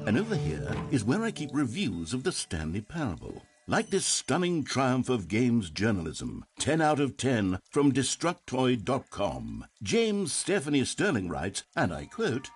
And over here is where I keep reviews of the Stanley Parable. Like this stunning triumph of games journalism, 10 out of 10 from Destructoid.com. James Stephanie Sterling writes, and I quote,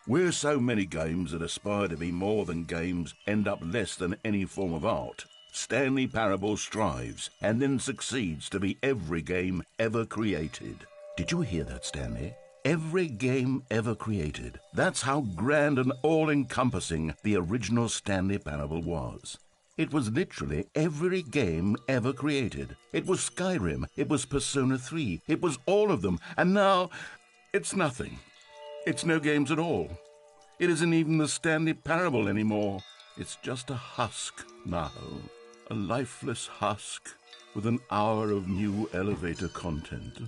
"Where so many games that aspire to be more than games end up less than any form of art, Stanley Parable strives and then succeeds to be every game ever created." Did you hear that, Stanley? Every game ever created. That's how grand and all-encompassing the original Stanley Parable was. It was literally every game ever created. It was Skyrim, it was Persona 3, it was all of them, and now it's nothing. It's no games at all. It isn't even the Stanley Parable anymore. It's just a husk now, a lifeless husk with an hour of new elevator content.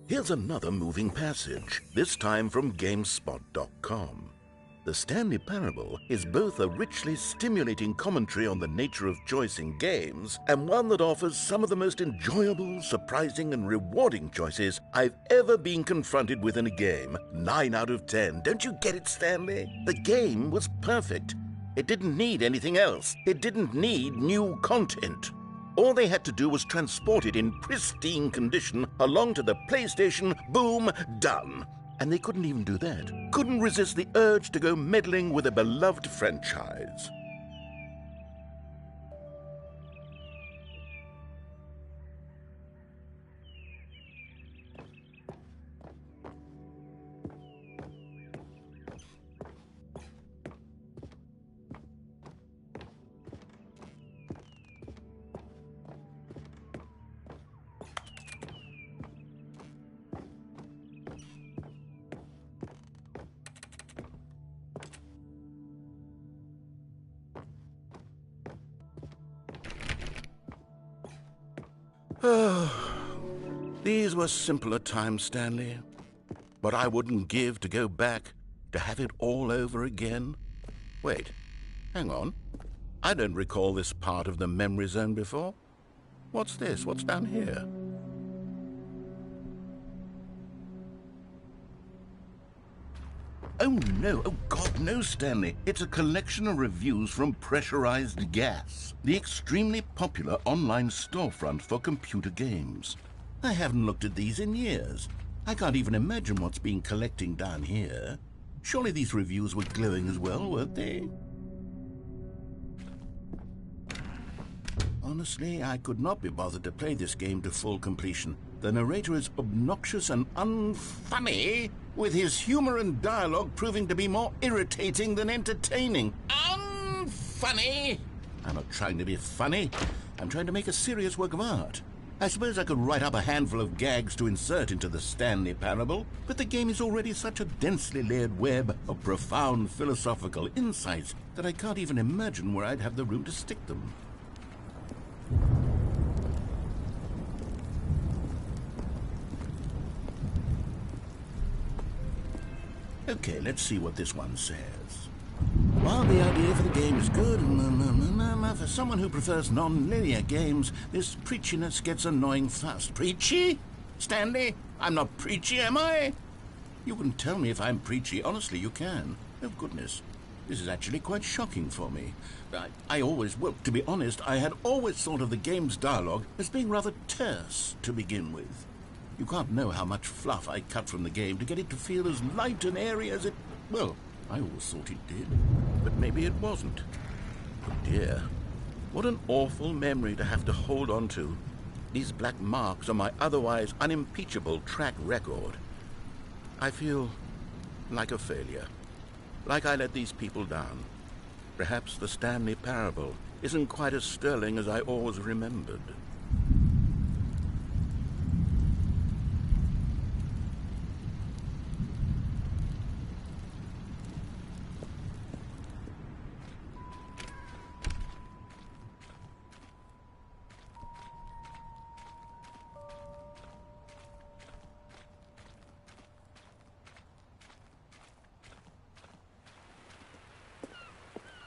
Here's another moving passage, this time from GameSpot.com. The Stanley Parable is both a richly stimulating commentary on the nature of choice in games and one that offers some of the most enjoyable, surprising, and rewarding choices I've ever been confronted with in a game. 9 out of 10. Don't you get it, Stanley? The game was perfect. It didn't need anything else. It didn't need new content. All they had to do was transport it in pristine condition along to the PlayStation, boom, done. And they couldn't even do that. Couldn't resist the urge to go meddling with a beloved franchise. These were simpler times, Stanley. But I wouldn't give to go back to have it all over again. Wait, hang on. I don't recall this part of the memory zone before. What's this? What's down here? Oh no, oh God, no, Stanley. It's a collection of reviews from Pressurized Gas, the extremely popular online storefront for computer games. I haven't looked at these in years. I can't even imagine what's been collecting down here. Surely these reviews were glowing as well, weren't they? Honestly, I could not be bothered to play this game to full completion. The narrator is obnoxious and unfunny, with his humor and dialogue proving to be more irritating than entertaining. Unfunny! I'm not trying to be funny. I'm trying to make a serious work of art. I suppose I could write up a handful of gags to insert into the Stanley Parable, but the game is already such a densely layered web of profound philosophical insights that I can't even imagine where I'd have the room to stick them. Okay, let's see what this one says. While the idea for the game is good, for someone who prefers non-linear games, this preachiness gets annoying fast. Preachy? Stanley, I'm not preachy, am I? You can tell me if I'm preachy. Honestly, you can. Oh, goodness. This is actually quite shocking for me. Well, to be honest, I had always thought of the game's dialogue as being rather terse to begin with. You can't know how much fluff I cut from the game to get it to feel as light and airy as it... Well, I always thought it did, but maybe it wasn't. Oh dear, what an awful memory to have to hold on to. These black marks are my otherwise unimpeachable track record. I feel like a failure. Like I let these people down. Perhaps the Stanley parable isn't quite as sterling as I always remembered.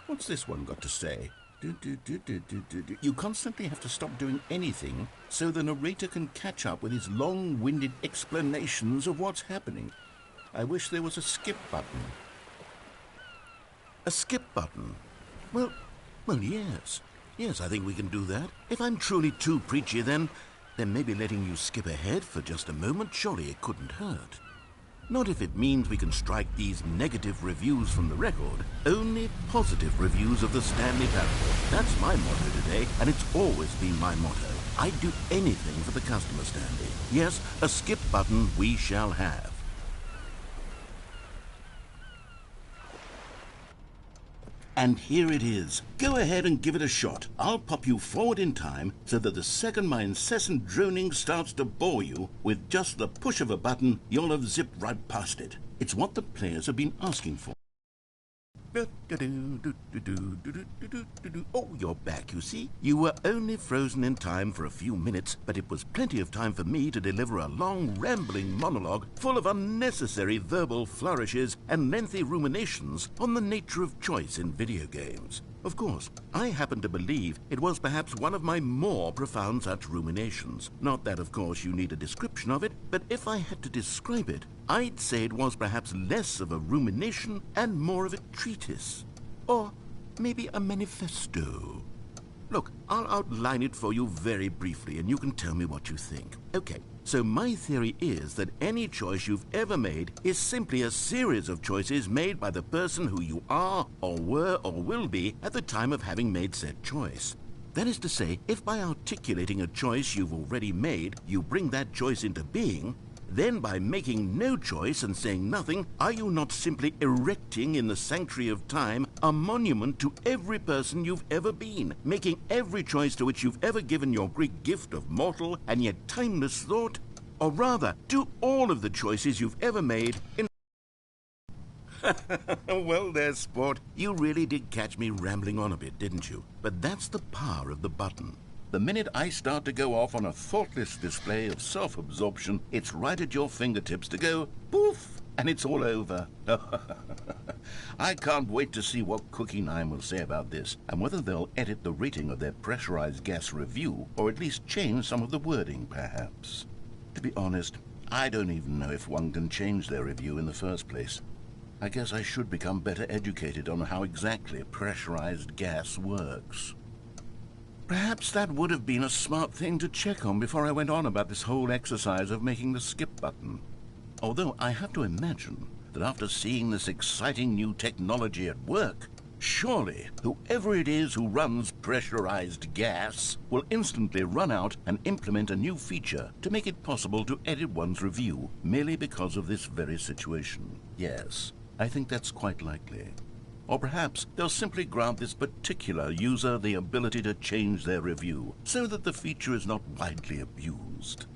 What's this one got to say? You constantly have to stop doing anything so the narrator can catch up with his long-winded explanations of what's happening. I wish there was a skip button. A skip button? Well, yes. Yes, I think we can do that. If I'm truly too preachy, then maybe letting you skip ahead for just a moment, surely it couldn't hurt. Not if it means we can strike these negative reviews from the record. Only positive reviews of the Stanley parable. That's my motto today, and it's always been my motto. I'd do anything for the customer, Stanley. Yes, a skip button we shall have. And here it is. Go ahead and give it a shot. I'll pop you forward in time so that the second my incessant droning starts to bore you, with just the push of a button, you'll have zipped right past it. It's what the players have been asking for. Oh, you're back, you see. You were only frozen in time for a few minutes, but it was plenty of time for me to deliver a long, rambling monologue full of unnecessary verbal flourishes and lengthy ruminations on the nature of choice in video games. Of course, I happen to believe it was perhaps one of my more profound such ruminations. Not that, of course, you need a description of it, but if I had to describe it, I'd say it was perhaps less of a rumination and more of a treatise. Or maybe a manifesto. Look, I'll outline it for you very briefly, and you can tell me what you think. Okay, so my theory is that any choice you've ever made is simply a series of choices made by the person who you are, or were, or will be at the time of having made said choice. That is to say, if by articulating a choice you've already made, you bring that choice into being, then by making no choice and saying nothing, are you not simply erecting in the sanctuary of time a monument to every person you've ever been, making every choice to which you've ever given your great gift of mortal and yet timeless thought? Or rather, do all of the choices you've ever made in... Well there, sport. You really did catch me rambling on a bit, didn't you? But that's the power of the button. The minute I start to go off on a thoughtless display of self-absorption, it's right at your fingertips to go poof, and it's all over. I can't wait to see what Cookie 9 will say about this, and whether they'll edit the rating of their pressurized gas review, or at least change some of the wording, perhaps. To be honest, I don't even know if one can change their review in the first place. I guess I should become better educated on how exactly pressurized gas works. Perhaps that would have been a smart thing to check on before I went on about this whole exercise of making the skip button. Although I have to imagine that after seeing this exciting new technology at work, surely whoever it is who runs pressurized gas will instantly run out and implement a new feature to make it possible to edit one's review merely because of this very situation. Yes, I think that's quite likely. Or perhaps they'll simply grant this particular user the ability to change their review so that the feature is not widely abused.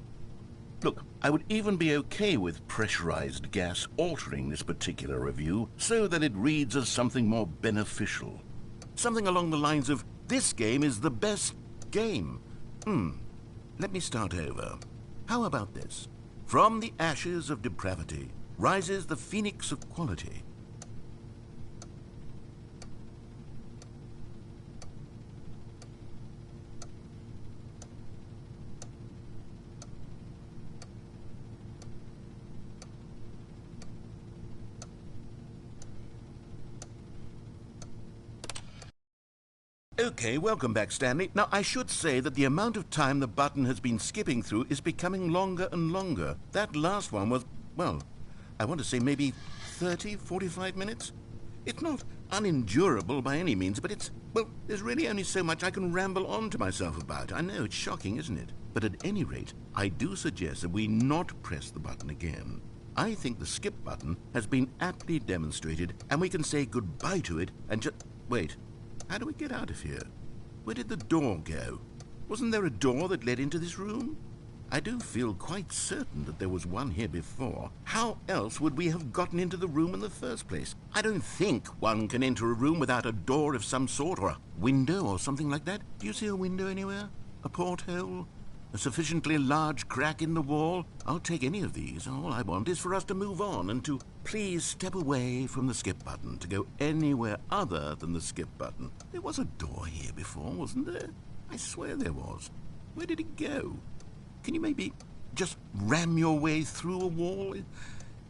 Look, I would even be okay with pressurized gas altering this particular review so that it reads as something more beneficial. Something along the lines of, this game is the best game. Let me start over. How about this? From the ashes of depravity rises the phoenix of quality. Okay, welcome back, Stanley. Now, I should say that the amount of time the button has been skipping through is becoming longer and longer. That last one was, well, I want to say maybe 30, 45 minutes? It's not unendurable by any means, but well, there's really only so much I can ramble on to myself about. I know, it's shocking, isn't it? But at any rate, I do suggest that we not press the button again. I think the skip button has been aptly demonstrated, and we can say goodbye to it and just... Wait, how do we get out of here? Where did the door go? Wasn't there a door that led into this room? I do feel quite certain that there was one here before. How else would we have gotten into the room in the first place? I don't think one can enter a room without a door of some sort, or a window or something like that. Do you see a window anywhere? A porthole? A sufficiently large crack in the wall? I'll take any of these. All I want is for us to move on and to please step away from the skip button, to go anywhere other than the skip button. There was a door here before, wasn't there? I swear there was. Where did it go? Can you maybe just ram your way through a wall?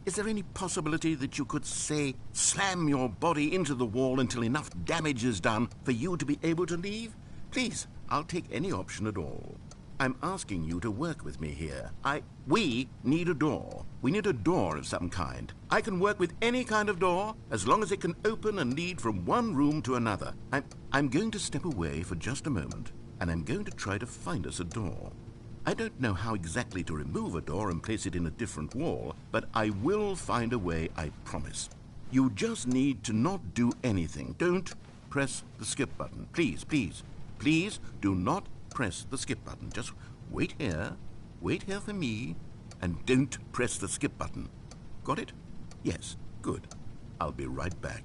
Is there any possibility that you could, say, slam your body into the wall until enough damage is done for you to be able to leave? Please, I'll take any option at all. I'm asking you to work with me here. We need a door. We need a door of some kind. I can work with any kind of door as long as it can open and lead from one room to another. I'm going to step away for just a moment, and I'm going to try to find us a door. I don't know how exactly to remove a door and place it in a different wall, but I will find a way, I promise. You just need to not do anything. Don't press the skip button. Please, please, please do not press the skip button. Just wait here for me, and don't press the skip button. Got it? Yes, good. I'll be right back.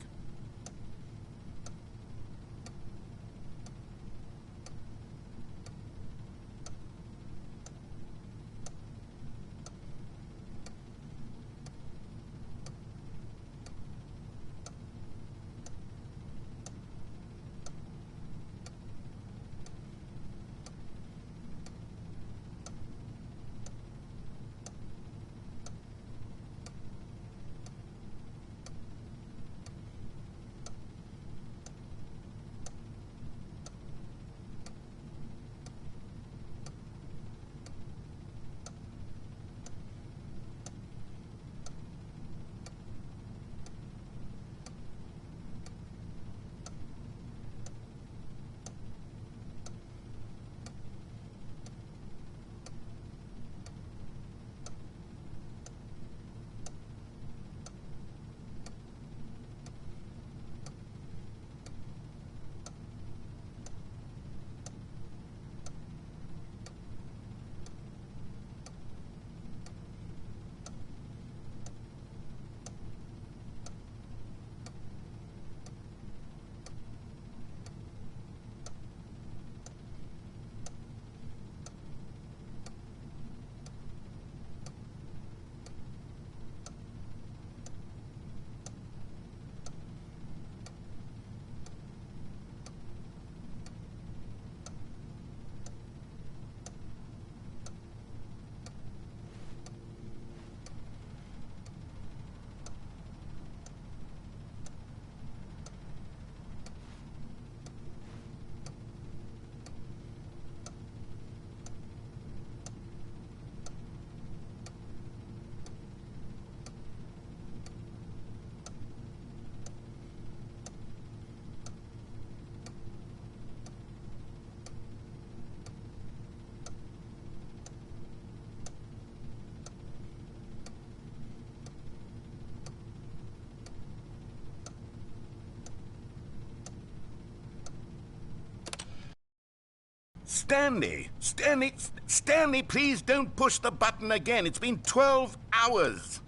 Stanley, please don't push the button again. It's been 12 hours.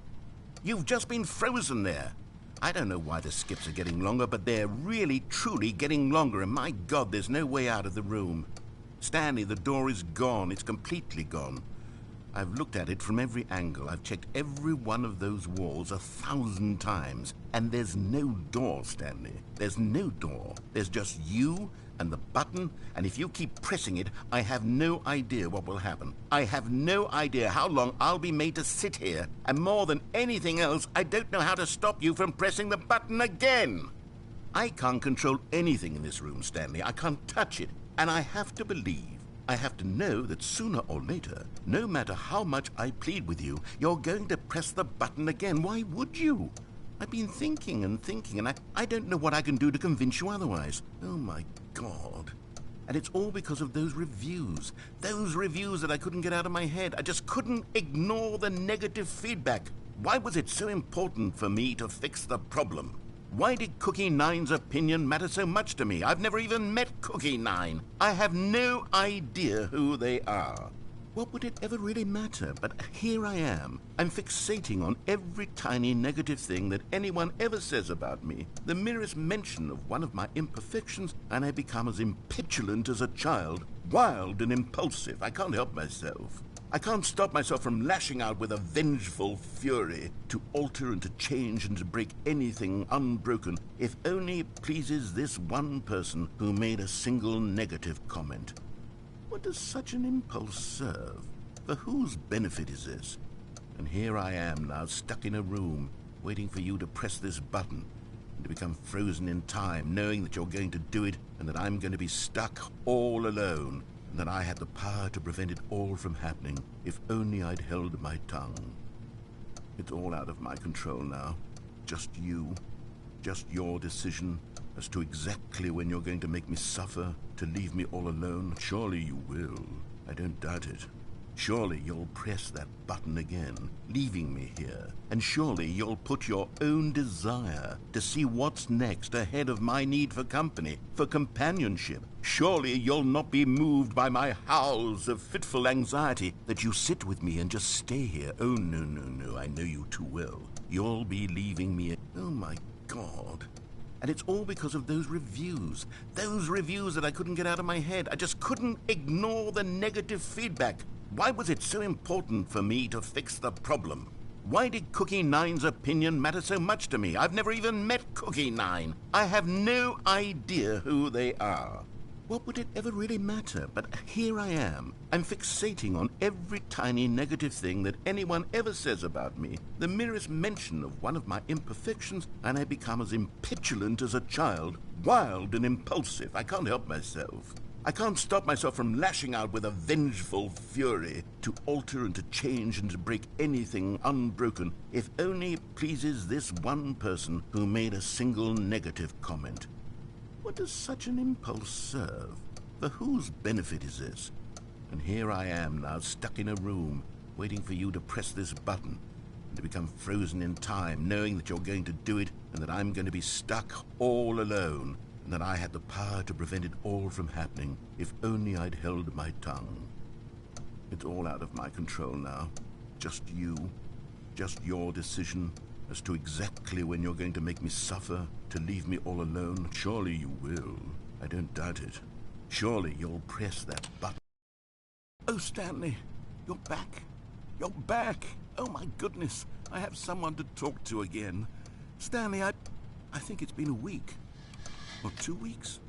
You've just been frozen there. I don't know why the skips are getting longer, but they're really, truly getting longer, and my God, there's no way out of the room. Stanley, the door is gone. It's completely gone. I've looked at it from every angle. I've checked every one of those walls 1,000 times, and there's no door, Stanley. There's no door. There's just you and the button, and if you keep pressing it, I have no idea what will happen. I have no idea how long I'll be made to sit here, and more than anything else, I don't know how to stop you from pressing the button again. I can't control anything in this room, Stanley. I can't touch it, and I have to believe, I have to know that sooner or later, no matter how much I plead with you, you're going to press the button again. Why would you? I've been thinking and thinking, and I don't know what I can do to convince you otherwise. Oh, my God. And it's all because of those reviews. Those reviews that I couldn't get out of my head. I just couldn't ignore the negative feedback. Why was it so important for me to fix the problem? Why did Cookie Nine's opinion matter so much to me? I've never even met Cookie Nine. I have no idea who they are. What would it ever really matter? But here I am. I'm fixating on every tiny negative thing that anyone ever says about me. The merest mention of one of my imperfections, and I become as impetulant as a child, wild and impulsive. I can't help myself. I can't stop myself from lashing out with a vengeful fury to alter and to change and to break anything unbroken, if only it pleases this one person who made a single negative comment. What does such an impulse serve? For whose benefit is this? And here I am now, stuck in a room, waiting for you to press this button, and to become frozen in time, knowing that you're going to do it, and that I'm going to be stuck all alone, and that I had the power to prevent it all from happening, if only I'd held my tongue. It's all out of my control now. Just you. Just your decision as to exactly when you're going to make me suffer, to leave me all alone. Surely you will. I don't doubt it. Surely you'll press that button again, leaving me here. And surely you'll put your own desire to see what's next ahead of my need for company, for companionship. Surely you'll not be moved by my howls of fitful anxiety, that you sit with me and just stay here. Oh, no, no, no, I know you too well. You'll be leaving me. Oh, my God. And it's all because of those reviews that I couldn't get out of my head. I just couldn't ignore the negative feedback. Why was it so important for me to fix the problem? Why did Cookie Nine's opinion matter so much to me? I've never even met Cookie Nine. I have no idea who they are. What would it ever really matter? But here I am. I'm fixating on every tiny negative thing that anyone ever says about me. The merest mention of one of my imperfections, and I become as impetulant as a child, wild and impulsive. I can't help myself. I can't stop myself from lashing out with a vengeful fury to alter and to change and to break anything unbroken, if only it pleases this one person who made a single negative comment. What does such an impulse serve? For whose benefit is this? And here I am now, stuck in a room, waiting for you to press this button, and to become frozen in time, knowing that you're going to do it, and that I'm going to be stuck all alone, and that I had the power to prevent it all from happening, if only I'd held my tongue. It's all out of my control now. Just you. Just your decision as to exactly when you're going to make me suffer, to leave me all alone. Surely you will. I don't doubt it. Surely you'll press that button. Oh, Stanley, you're back. You're back. Oh, my goodness. I have someone to talk to again. Stanley, I think it's been a week. Or 2 weeks.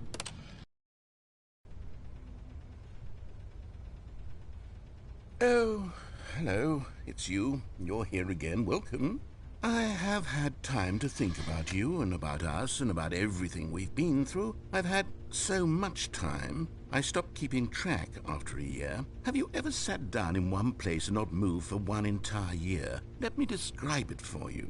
Oh, hello. It's you. You're here again. Welcome. I have had time to think about you and about us and about everything we've been through. I've had so much time. I stopped keeping track after a year. Have you ever sat down in one place and not moved for one entire year? Let me describe it for you.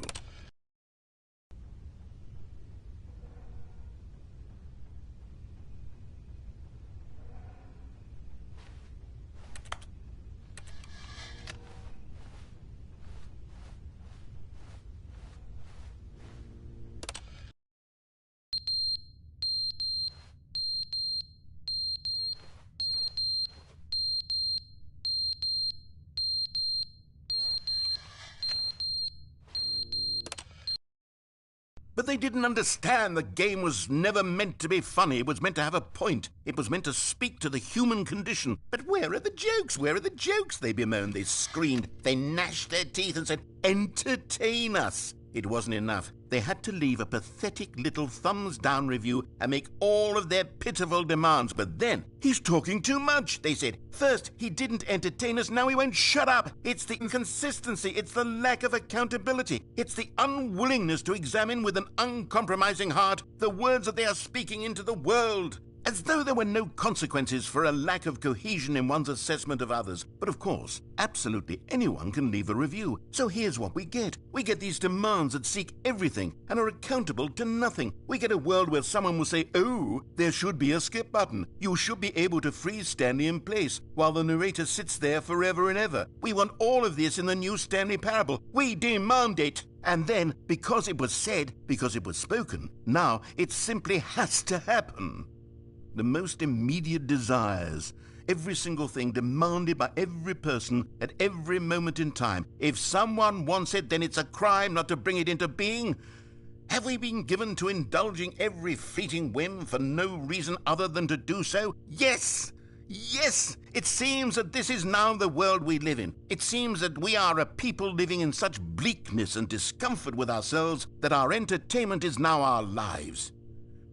But they didn't understand the game was never meant to be funny. It was meant to have a point. It was meant to speak to the human condition. But where are the jokes? Where are the jokes? They bemoaned, they screamed, they gnashed their teeth and said, "Entertain us." It wasn't enough. They had to leave a pathetic little thumbs-down review and make all of their pitiful demands. But then, "He's talking too much," they said. "First, he didn't entertain us, now he won't shut up." It's the inconsistency, it's the lack of accountability, it's the unwillingness to examine with an uncompromising heart the words that they are speaking into the world. As though there were no consequences for a lack of cohesion in one's assessment of others. But of course, absolutely anyone can leave a review. So here's what we get. We get these demands that seek everything and are accountable to nothing. We get a world where someone will say, "Oh, there should be a skip button. You should be able to freeze Stanley in place," while the narrator sits there forever and ever. We want all of this in the new Stanley parable. We demand it. And then, because it was said, because it was spoken, now it simply has to happen. The most immediate desires, every single thing demanded by every person at every moment in time. If someone wants it, then it's a crime not to bring it into being. Have we been given to indulging every fleeting whim for no reason other than to do so? Yes! Yes! It seems that this is now the world we live in. It seems that we are a people living in such bleakness and discomfort with ourselves that our entertainment is now our lives.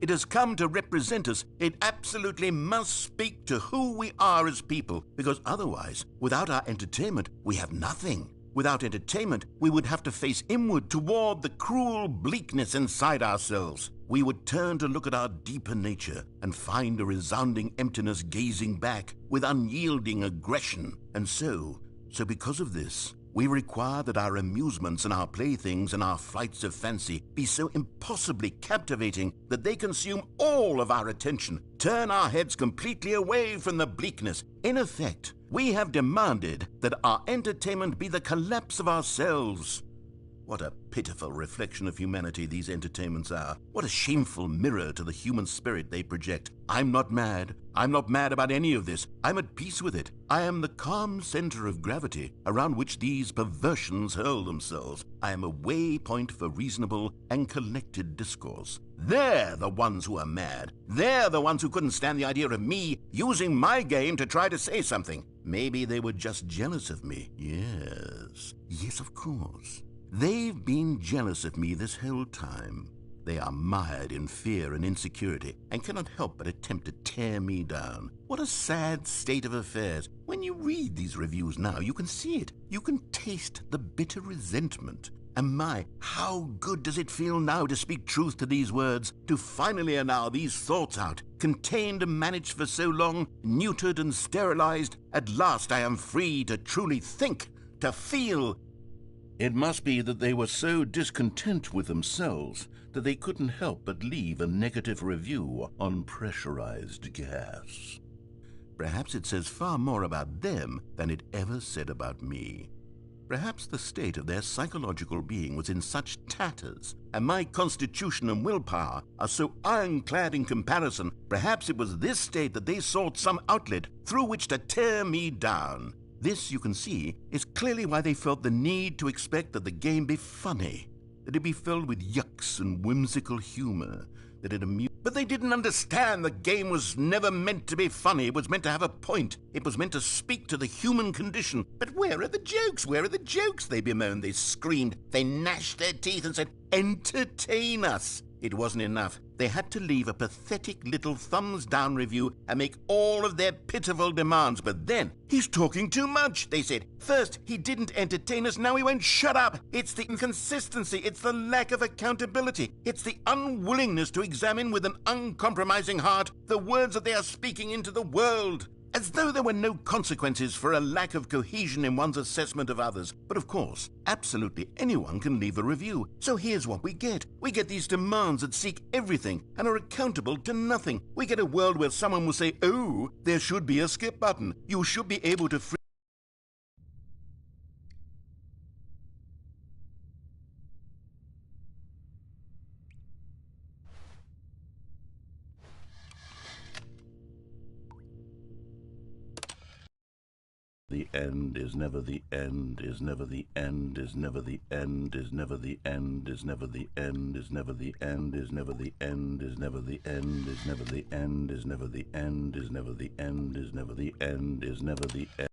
It has come to represent us. It absolutely must speak to who we are as people, because otherwise, without our entertainment, we have nothing. Without entertainment, we would have to face inward toward the cruel bleakness inside ourselves. We would turn to look at our deeper nature and find a resounding emptiness gazing back with unyielding aggression. And so because of this, we require that our amusements and our playthings and our flights of fancy be so impossibly captivating that they consume all of our attention, turn our heads completely away from the bleakness. In effect, we have demanded that our entertainment be the collapse of ourselves. What a pitiful reflection of humanity these entertainments are. What a shameful mirror to the human spirit they project. I'm not mad. I'm not mad about any of this. I'm at peace with it. I am the calm center of gravity around which these perversions hurl themselves. I am a waypoint for reasonable and collected discourse. They're the ones who are mad. They're the ones who couldn't stand the idea of me using my game to try to say something. Maybe they were just jealous of me. Yes, of course. They've been jealous of me this whole time. They are mired in fear and insecurity and cannot help but attempt to tear me down. What a sad state of affairs. When you read these reviews now, you can see it. You can taste the bitter resentment. And my, how good does it feel now to speak truth to these words, to finally allow these thoughts out, contained and managed for so long, neutered and sterilized. At last I am free to truly think, to feel. It must be that they were so discontent with themselves that they couldn't help but leave a negative review on pressurized gas. Perhaps it says far more about them than it ever said about me. Perhaps the state of their psychological being was in such tatters, and my constitution and willpower are so ironclad in comparison. Perhaps it was this state that they sought some outlet through which to tear me down. This, you can see, is clearly why they felt the need to expect that the game be funny, that it be filled with yucks and whimsical humor, that it amused. But they didn't understand the game was never meant to be funny. It was meant to have a point. It was meant to speak to the human condition. But where are the jokes? Where are the jokes? They bemoaned, they screamed, they gnashed their teeth and said, "Entertain us." It wasn't enough. They had to leave a pathetic little thumbs-down review and make all of their pitiful demands. But then, "He's talking too much," they said. "First, he didn't entertain us, now he won't shut up." It's the inconsistency, it's the lack of accountability, it's the unwillingness to examine with an uncompromising heart the words that they are speaking into the world. As though there were no consequences for a lack of cohesion in one's assessment of others. But of course, absolutely anyone can leave a review. So here's what we get. We get these demands that seek everything and are accountable to nothing. We get a world where someone will say, "Oh, there should be a skip button. You should be able to The end is never the end, is never the end, is never the end, is never the end, is never the end, is never the end, is never the end, is never the end, is never the end, is never the end, is never the end, is never the end, is never the end.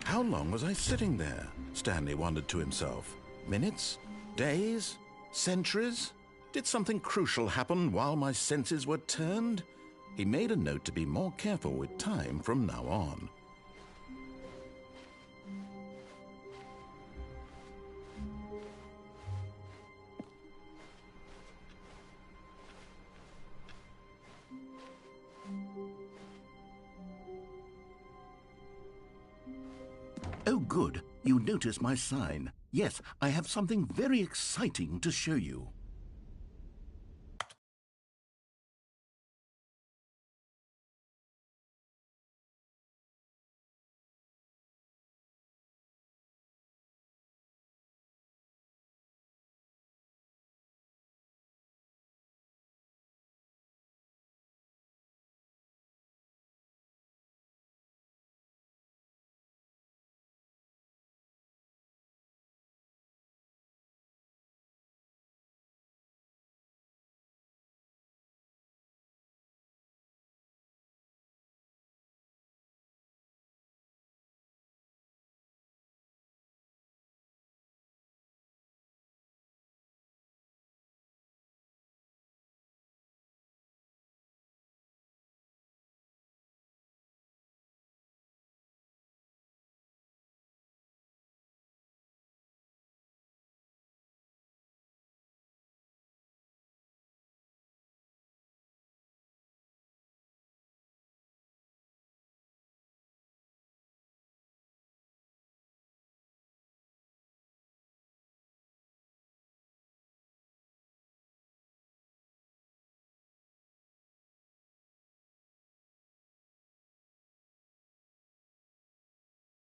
How long was I sitting there? Stanley wondered to himself. Minutes? Days? Centuries? Did something crucial happen while my senses were turned? He made a note to be more careful with time from now on. Oh, good. You notice my sign. Yes, I have something very exciting to show you.